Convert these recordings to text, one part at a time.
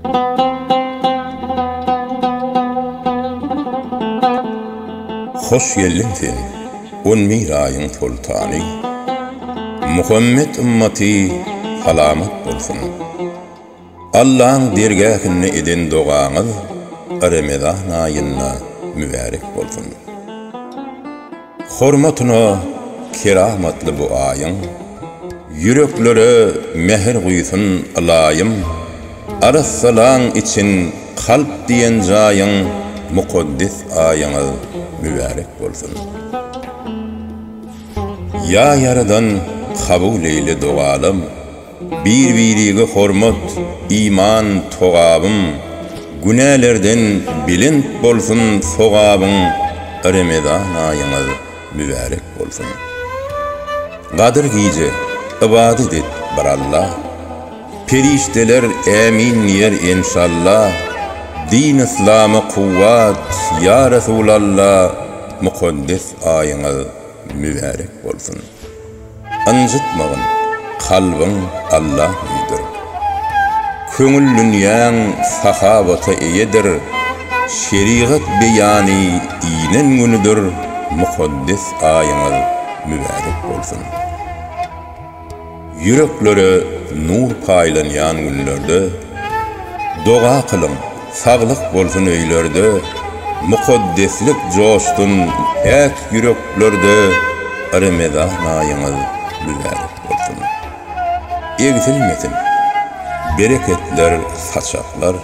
Hoş geldin sen, 11 ayın sultany. Muhammed ümmeti halamat bolsun. Allah'ın dergahine eden doğanız Ramazan ayına mübarek bolsun. Hormatuna keramatlı bu ayın, yüreklere mehir kuysun alayım. Arassalan için kalp diyen jayın, mukaddes ayınız mübarek bolsun. Ya yaradan kabul eyle doğalım, bir-birige hormat, iman togabım, günahlerden bilint bolsun sogabın, Ramazan ayınız mübarek bolsun. Kadir giyce, ibadet et barallah, perişteler emin yer inşallah, din İslam'a kuvvat ya Resulallah, mukaddes ayınız mübarek bolsun. Anjıtmagın kalbin Allah uydur. Köngül dünyan sahabata eyedir. Şeriat beyani inen günüdür. Mukaddes ayınız mübarek bolsun. Yüreklere nur paylanyan günlerde, doğa kılın, sağlık bolsun öylerde, mukaddeslik coştun ek yüreklerde, Ramazan ayınız mübarek bolsun. Egzilmesin, bereketler saçaklar,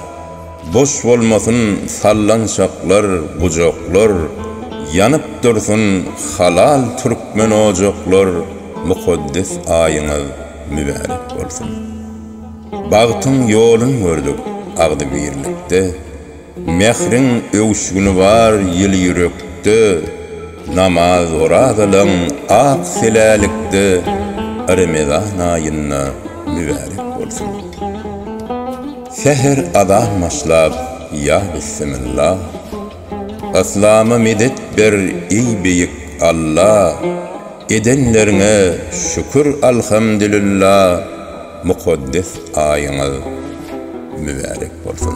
boş bolmasın sallanşaklar, bucaklar, yanıp dursun halal Türkmen ocaklar, mukaddes ayınız mübarek bolsun. Bagtın yolun gördük agdy birlikde, mehrin öwüşgünü var ýyl yürekde, namaz oradalan ak selalikde, Ramazan ayına mübarek bolsun. Seher adan maşlap ya bismillah, aslama medet ber ey beyik Allah, edenlerine şükür alhamdülillah, mukaddes ayınız mübarek bolsun.